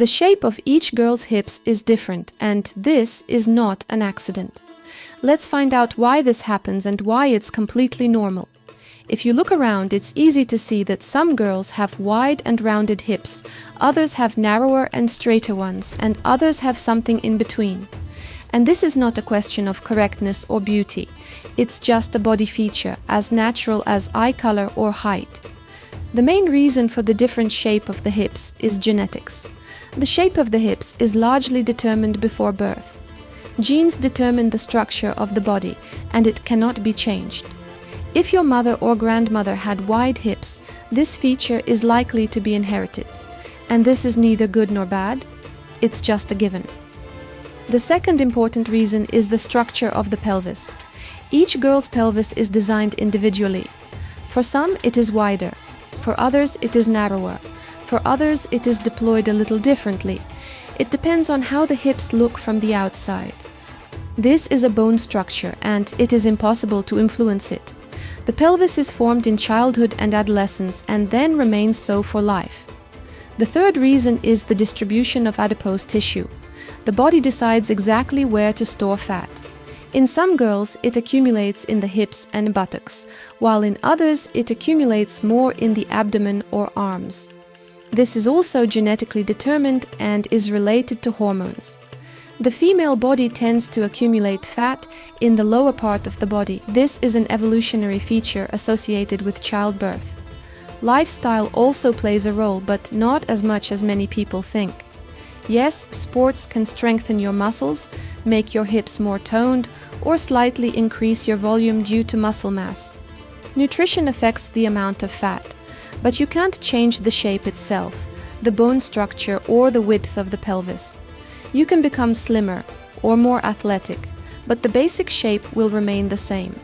The shape of each girl's hips is different, and this is not an accident. Let's find out why this happens and why it's completely normal. If you look around, it's easy to see that some girls have wide and rounded hips, others have narrower and straighter ones, and others have something in between. And this is not a question of correctness or beauty. It's just a body feature, as natural as eye color or height. The main reason for the different shape of the hips is genetics. The shape of the hips is largely determined before birth. Genes determine the structure of the body, and it cannot be changed. If your mother or grandmother had wide hips, this feature is likely to be inherited. And this is neither good nor bad, it's just a given. The second important reason is the structure of the pelvis. Each girl's pelvis is designed individually. For some, it is wider. For others, it is narrower. For others, it is deployed a little differently. It depends on how the hips look from the outside. This is a bone structure, and it is impossible to influence it. The pelvis is formed in childhood and adolescence and then remains so for life. The third reason is the distribution of adipose tissue. The body decides exactly where to store fat. In some girls, it accumulates in the hips and buttocks, while in others, it accumulates more in the abdomen or arms. This is also genetically determined and is related to hormones. The female body tends to accumulate fat in the lower part of the body. This is an evolutionary feature associated with childbirth. Lifestyle also plays a role, but not as much as many people think. Yes, sports can strengthen your muscles, make your hips more toned, or slightly increase your volume due to muscle mass. Nutrition affects the amount of fat, but you can't change the shape itself, the bone structure, or the width of the pelvis. You can become slimmer or more athletic, but the basic shape will remain the same.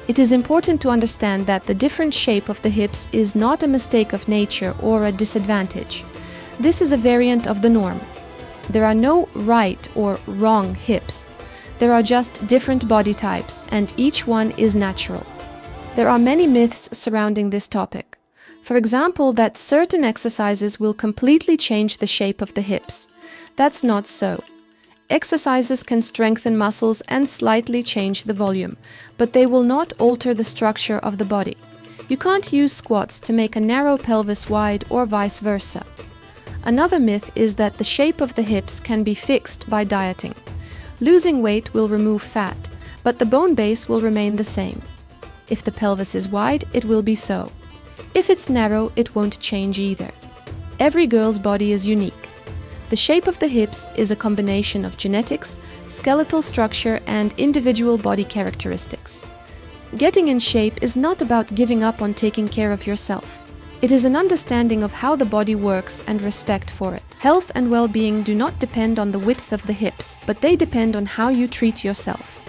It is important to understand that the different shape of the hips is not a mistake of nature or a disadvantage. This is a variant of the norm. There are no right or wrong hips. There are just different body types, and each one is natural. There are many myths surrounding this topic. For example, that certain exercises will completely change the shape of the hips. That's not so. Exercises can strengthen muscles and slightly change the volume, but they will not alter the structure of the body. You can't use squats to make a narrow pelvis wide or vice versa. Another myth is that the shape of the hips can be fixed by dieting. Losing weight will remove fat, but the bone base will remain the same. If the pelvis is wide, it will be so. If it's narrow, it won't change either. Every girl's body is unique. The shape of the hips is a combination of genetics, skeletal structure, and individual body characteristics. Getting in shape is not about giving up on taking care of yourself. It is an understanding of how the body works and respect for it. Health and well-being do not depend on the width of the hips, but they depend on how you treat yourself.